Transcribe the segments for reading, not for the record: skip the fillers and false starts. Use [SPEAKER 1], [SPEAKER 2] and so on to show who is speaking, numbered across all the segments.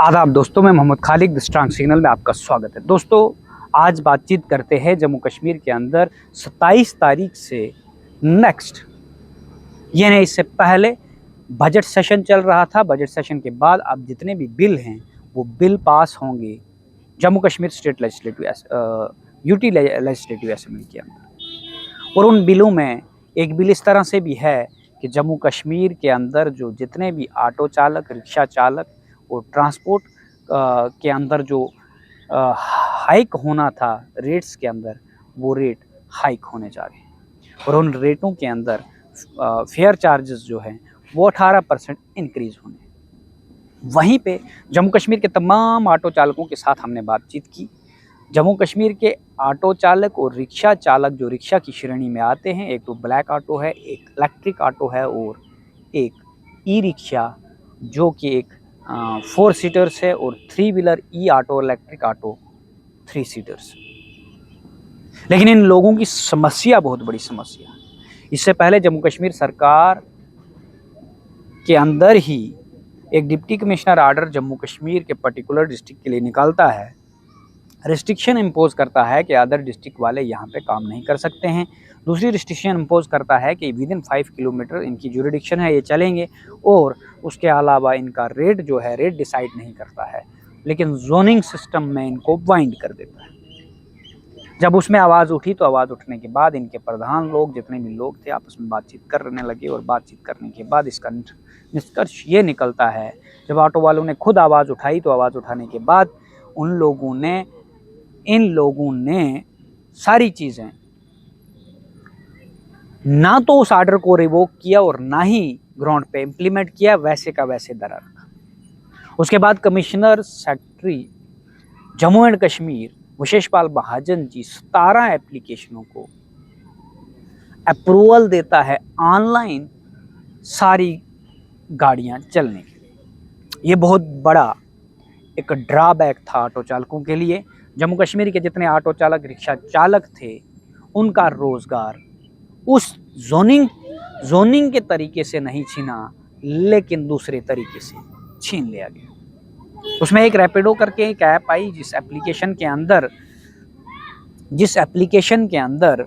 [SPEAKER 1] आदाब दोस्तों, मैं मोहम्मद खालिद स्ट्रांग सिग्नल में आपका स्वागत है। दोस्तों, आज बातचीत करते हैं जम्मू कश्मीर के अंदर 27 तारीख से नेक्स्ट, यानी इससे पहले बजट सेशन चल रहा था। बजट सेशन के बाद अब जितने भी बिल हैं वो बिल पास होंगे Jammu Kashmir state legislative UT legislative assembly के अंदर। और उन बिलों में एक बिल इस तरह से भी है कि जम्मू कश्मीर के अंदर जो जितने भी ऑटो चालक, रिक्शा चालक और ट्रांसपोर्ट के अंदर जो हाइक होना था रेट्स के अंदर, वो रेट हाइक होने जा रहे हैं। और उन रेटों के अंदर फेयर चार्जेस जो हैं वो 18% इंक्रीज़ होने। वहीं पे जम्मू कश्मीर के तमाम ऑटो चालकों के साथ हमने बातचीत की। जम्मू कश्मीर के ऑटो चालक और रिक्शा चालक जो रिक्शा की श्रेणी में आते हैं, एक तो ब्लैक ऑटो है, एक इलेक्ट्रिक ऑटो है और एक ई रिक्शा जो कि एक 4 सीटर्स है और 3 व्हीलर ई ऑटो, इलेक्ट्रिक ऑटो 3 सीटर्स। लेकिन इन लोगों की समस्या बहुत बड़ी समस्या है। इससे पहले जम्मू कश्मीर सरकार के अंदर ही एक deputy commissioner order Jammu Kashmir के पर्टिकुलर डिस्ट्रिक्ट के लिए निकालता है, रिस्ट्रिक्शन इम्पोज करता है कि अदर डिस्ट्रिक्ट वाले यहाँ पे काम नहीं कर सकते हैं। दूसरी रिस्ट्रिक्शन इम्पोज करता है कि विद इन 5 किलोमीटर इनकी जुरिडिक्शन है, ये चलेंगे। और उसके अलावा इनका रेट जो है, रेट डिसाइड नहीं करता है, लेकिन जोनिंग सिस्टम में इनको बाइंड कर देता है। जब उसमें आवाज़ उठी तो आवाज़ उठने के बाद इनके प्रधान लोग, जितने भी लोग थे, आपस में बातचीत करने लगे। और बातचीत करने के बाद इसका निष्कर्ष ये निकलता है, जब ऑटो वालों ने खुद आवाज़ उठाई तो आवाज़ उठाने के बाद इन लोगों ने सारी चीज़ें ना तो उस ऑर्डर को रिवोक किया और ना ही ग्राउंड पे इम्प्लीमेंट किया, वैसे का वैसे दरा रखा। उसके बाद commissioner secretary Jammu and Kashmir Visheshpal Mahajan ji 17 एप्लीकेशनों को अप्रूवल देता है ऑनलाइन सारी गाड़ियां चलने के लिए। ये बहुत बड़ा एक ड्रॉबैक था ऑटो चालकों के लिए। जम्मू कश्मीर के जितने ऑटो चालक, रिक्शा चालक थे, उनका रोजगार उस जोनिंग के तरीके से नहीं छीना, लेकिन दूसरे तरीके से छीन लिया गया। उसमें एक रैपिडो करके एक ऐप आई, जिस एप्लीकेशन के अंदर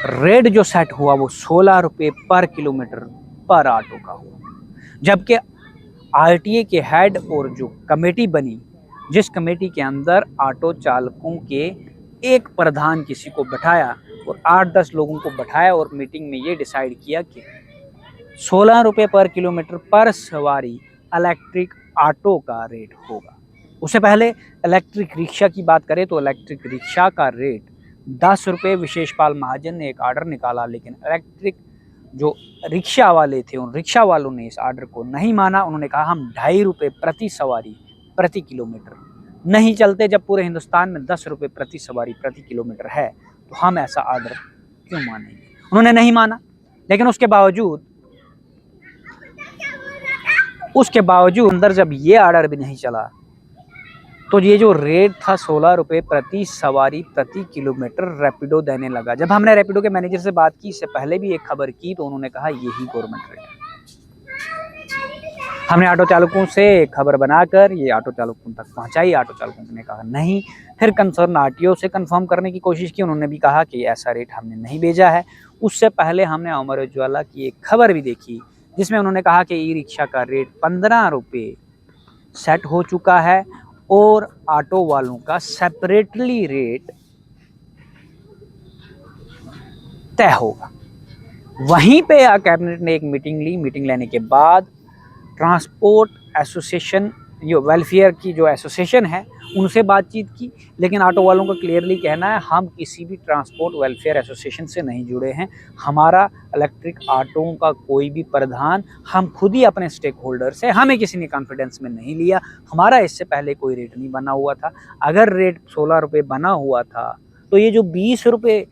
[SPEAKER 1] रेट जो सेट हुआ वो 16 रुपये पर किलोमीटर पर ऑटो का हुआ। जबकि आरटीए के हेड और जो कमेटी बनी, जिस कमेटी के अंदर ऑटो चालकों के एक प्रधान किसी को बैठाया और 8-10 लोगों को बैठाया और मीटिंग में ये डिसाइड किया कि 16 रुपये पर किलोमीटर पर सवारी इलेक्ट्रिक ऑटो का रेट होगा। उससे पहले इलेक्ट्रिक रिक्शा की बात करें तो इलेक्ट्रिक रिक्शा का रेट 10 रुपये विशेषपाल महाजन ने एक ऑर्डर निकाला, लेकिन इलेक्ट्रिक जो रिक्शा वाले थे, उन रिक्शा वालों ने इस ऑर्डर को नहीं माना। उन्होंने कहा हम 2.5 रुपये प्रति सवारी प्रति किलोमीटर नहीं चलते। जब पूरे हिंदुस्तान में 10 रुपये प्रति सवारी प्रति किलोमीटर है तो हम ऐसा ऑर्डर क्यों मानेंगे। उन्होंने नहीं माना, लेकिन उसके बावजूद अंदर जब ये ऑर्डर भी नहीं चला तो ये जो रेट था 16 रुपये प्रति सवारी प्रति किलोमीटर रैपिडो देने लगा। जब हमने रैपिडो के मैनेजर से बात की, इससे पहले भी एक खबर की, तो उन्होंने कहा यही गवर्नमेंट रेट है। हमने ऑटो चालकों से खबर बनाकर ये ऑटो चालकों तक पहुंचाई। ऑटो चालकों ने कहा नहीं। फिर कंसर्न आरटीओ से कंफर्म करने की कोशिश की, उन्होंने भी कहा कि ऐसा रेट हमने नहीं भेजा है। उससे पहले हमने अमर उजाला की एक खबर भी देखी, जिसमें उन्होंने कहा कि ई रिक्शा का रेट 15 रुपये सेट हो चुका है और ऑटो वालों का सेपरेटली रेट तय होगा। वहीं पे कैबिनेट ने एक मीटिंग ली। मीटिंग लेने के बाद ट्रांसपोर्ट एसोसिएशन, जो वेलफेयर की जो एसोसिएशन है, उनसे बातचीत की, लेकिन ऑटो वालों का क्लियरली कहना है हम किसी भी ट्रांसपोर्ट वेलफेयर एसोसिएशन से नहीं जुड़े हैं। हमारा इलेक्ट्रिक ऑटो का कोई भी प्रधान, हम खुद ही अपने स्टेक होल्डर्स हैं, हमें किसी ने कॉन्फिडेंस में नहीं लिया। हमारा इससे पहले कोई रेट नहीं बना हुआ था। अगर रेट 16 रुपये बना हुआ था तो ये जो 20 रुपये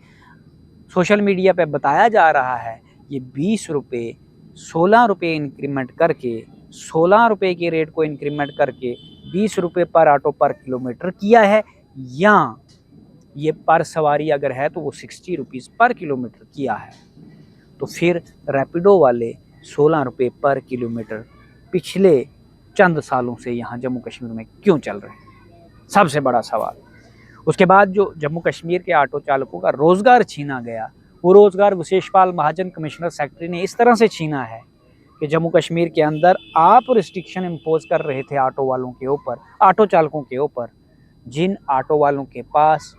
[SPEAKER 1] सोशल मीडिया पे बताया जा रहा है, ये 20 रुपये 16 रुपये इंक्रीमेंट करके, 16 रुपये के रेट को इंक्रीमेंट करके 20 रुपये पर ऑटो पर किलोमीटर किया है, या ये पर सवारी अगर है तो वो 60 रुपीज़ पर किलोमीटर किया है। तो फिर रैपिडो वाले 16 रुपये पर किलोमीटर पिछले चंद सालों से यहाँ जम्मू कश्मीर में क्यों चल रहे हैं, सबसे बड़ा सवाल। उसके बाद जो जम्मू कश्मीर के ऑटो चालकों का रोजगार छीना गया, वो रोजगार विशेषपाल महाजन कमिश्नर सेक्रेटरी ने इस तरह से छीना है कि जम्मू कश्मीर के अंदर आप रिस्ट्रिक्शन इम्पोज कर रहे थे ऑटो वालों के ऊपर, ऑटो चालकों के ऊपर, जिन ऑटो वालों के पास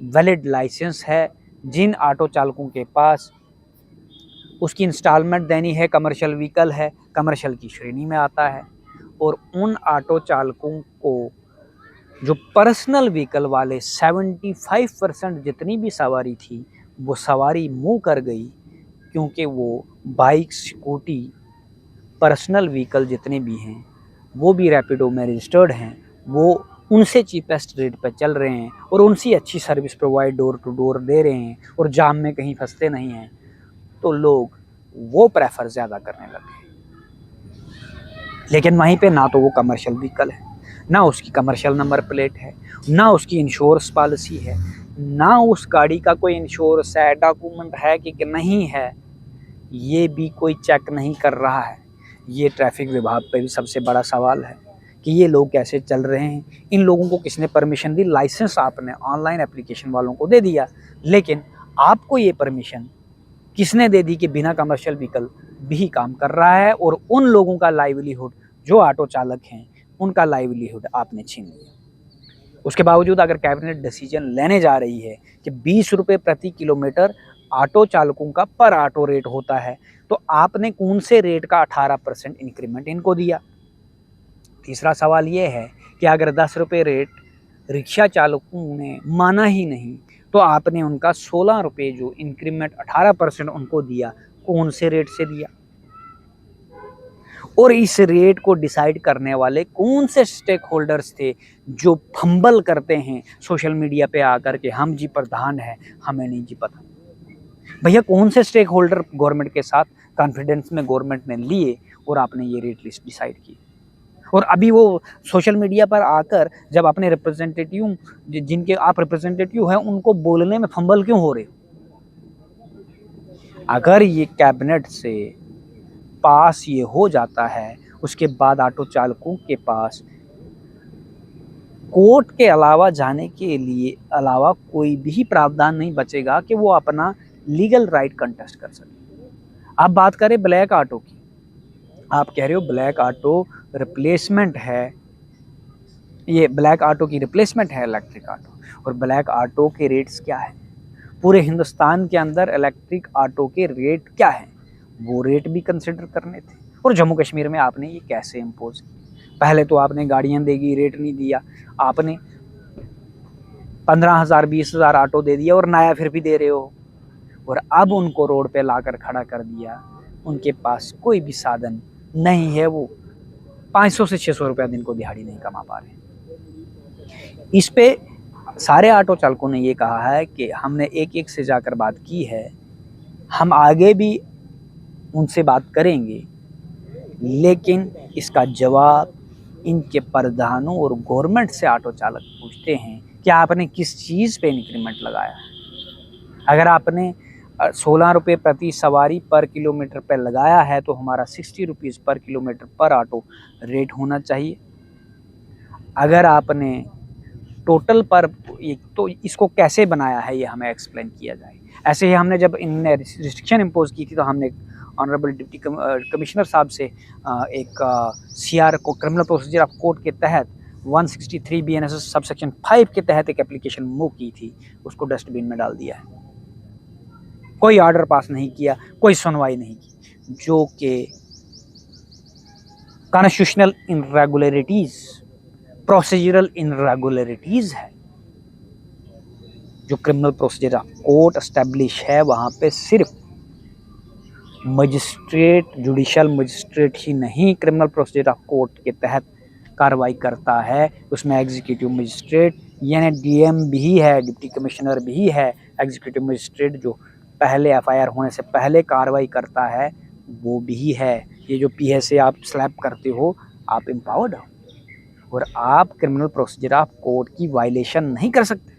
[SPEAKER 1] वैलिड लाइसेंस है, जिन ऑटो चालकों के पास उसकी इंस्टॉलमेंट देनी है, कमर्शियल व्हीकल है, कमर्शियल की श्रेणी में आता है, और उन ऑटो चालकों को जो पर्सनल व्हीकल वाले 75% जितनी भी सवारी थी वो सवारी मुँह कर गई, क्योंकि वो बाइक, स्कूटी, पर्सनल व्हीकल जितने भी हैं वो भी रैपिडो में रजिस्टर्ड हैं, वो उनसे चीपेस्ट रेट पर चल रहे हैं और उनसे अच्छी service provide door to door दे रहे हैं और जाम में कहीं फंसते नहीं हैं, तो लोग वो प्रेफर ज़्यादा करने लगे। लेकिन वहीं पे ना तो वो कमर्शियल व्हीकल है, ना उसकी कमर्शियल नंबर प्लेट है, ना उसकी इंश्योरेंस पॉलिसी है, ना उस गाड़ी का कोई इंश्योरेंस है, डॉक्यूमेंट है कि नहीं है, ये भी कोई चेक नहीं कर रहा है। ये ट्रैफिक विभाग पे भी सबसे बड़ा सवाल है कि ये लोग कैसे चल रहे हैं, इन लोगों को किसने परमिशन दी। लाइसेंस आपने ऑनलाइन एप्लीकेशन वालों को दे दिया, लेकिन आपको ये परमिशन किसने दे दी कि बिना कमर्शियल व्हीकल भी काम कर रहा है, और उन लोगों का लाइवलीहुड, जो ऑटो चालक हैं, उनका लाइवलीहुड आपने छीन लिया। उसके बावजूद अगर कैबिनेट डिसीजन लेने जा रही है कि 20 रुपये प्रति किलोमीटर ऑटो चालकों का पर ऑटो रेट होता है, तो आपने कौन से रेट का 18% इंक्रीमेंट इनको दिया। तीसरा सवाल ये है कि अगर 10 रुपये रेट रिक्शा चालकों ने माना ही नहीं, तो आपने उनका 16 रुपये जो इंक्रीमेंट 18% उनको दिया, कौन से रेट से दिया, और इस रेट को डिसाइड करने वाले कौन से स्टेक होल्डर्स थे जो फंबल करते हैं सोशल मीडिया पे आकर के हम जी प्रधान है, हमें नहीं जी पता। भैया कौन से स्टेक होल्डर गवर्नमेंट के साथ कॉन्फिडेंस में गवर्नमेंट ने लिए और आपने ये रेट लिस्ट डिसाइड की, और अभी वो सोशल मीडिया पर आकर जब अपने रिप्रेजेंटेटिव, जिनके आप रिप्रेजेंटेटिव हैं, उनको बोलने में फंबल क्यों हो रहे हो। अगर ये कैबिनेट से पास ये हो जाता है, उसके बाद ऑटो चालकों के पास कोर्ट के अलावा जाने के लिए अलावा कोई भी प्रावधान नहीं बचेगा कि वो अपना लीगल राइट कंटेस्ट कर सके। अब बात करें ब्लैक ऑटो की, आप कह रहे हो ब्लैक ऑटो रिप्लेसमेंट है, ये ब्लैक ऑटो की रिप्लेसमेंट है इलेक्ट्रिक ऑटो, और ब्लैक ऑटो के रेट्स क्या है, पूरे हिंदुस्तान के अंदर इलेक्ट्रिक ऑटो के रेट क्या है, वो रेट भी कंसिडर करने थे। और जम्मू कश्मीर में आपने ये कैसे इम्पोज किया। पहले तो आपने गाड़ियाँ देगी रेट नहीं दिया, आपने 15,000 20,000 ऑटो दे दिया और नया फिर भी दे रहे हो, और अब उनको रोड पे लाकर खड़ा कर दिया, उनके पास कोई भी साधन नहीं है, वो 500 से 600 रुपया दिन को दिहाड़ी नहीं कमा पा रहे। इस पे सारे ऑटो चालकों ने ये कहा है कि हमने एक एक से जाकर बात की है, हम आगे भी उनसे बात करेंगे, लेकिन इसका जवाब इनके प्रधानों और गवर्नमेंट से ऑटो चालक पूछते हैं कि आपने किस चीज़ पे इंक्रीमेंट लगाया है। अगर आपने 16 रुपये प्रति सवारी पर किलोमीटर पर लगाया है, तो हमारा 60 रुपीज़ पर किलोमीटर पर ऑटो रेट होना चाहिए। अगर आपने टोटल पर, तो इसको कैसे बनाया है ये हमें एक्सप्लेन किया जाए। ऐसे ही हमने जब इनने रिस्ट्रिक्शन इम्पोज की थी, तो हमने ऑनरेबल डिप्टी कमिश्नर साहब से एक CR को क्रिमिनल प्रोसीजर ऑफ कोड के तहत 163 BNSS सबसेक्शन 5 के तहत एक एप्लीकेशन मूव की थी, उसको डस्टबिन में डाल दिया है। कोई ऑर्डर पास नहीं किया, कोई सुनवाई नहीं की, जो कि कॉन्स्टिट्यूशनल इनरेगुलरिटीज, प्रोसीजरल इनरेगुलरिटीज है। जो criminal procedure of court establish है, वहाँ पे सिर्फ मजिस्ट्रेट, जुडिशल मजिस्ट्रेट ही नहीं क्रिमिनल प्रोसीजर ऑफ कोर्ट के तहत कार्रवाई करता है, उसमें एग्जीक्यूटिव मजिस्ट्रेट यानी DM भी है, डिप्टी कमिश्नर भी है। एग्जीक्यूटिव मजिस्ट्रेट जो पहले FIR होने से पहले कार्रवाई करता है, वो भी है। ये जो PSA आप स्लैप करते हो, आप एम्पावर्ड हो और आप क्रिमिनल प्रोसीजर ऑफ कोर्ट की वायलेशन नहीं कर सकते,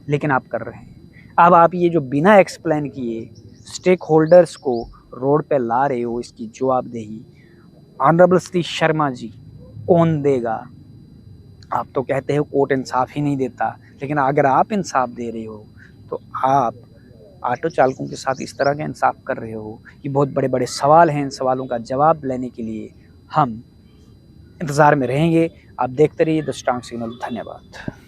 [SPEAKER 1] लेकिन आप कर रहे हैं। अब आप ये जो बिना एक्सप्लेन किए स्टेक होल्डर्स को रोड पे ला रहे हो, इसकी जवाबदेही ऑनरेबल श्री शर्मा जी कौन देगा? आप तो कहते हो कोर्ट इंसाफ ही नहीं देता, लेकिन अगर आप इंसाफ दे रहे हो तो आप ऑटो चालकों के साथ इस तरह का इंसाफ कर रहे हो। ये बहुत बड़े बड़े सवाल हैं। इन सवालों का जवाब लेने के लिए हम इंतज़ार में रहेंगे। आप देखते रहिए द स्ट्रांग सिग्नल। धन्यवाद।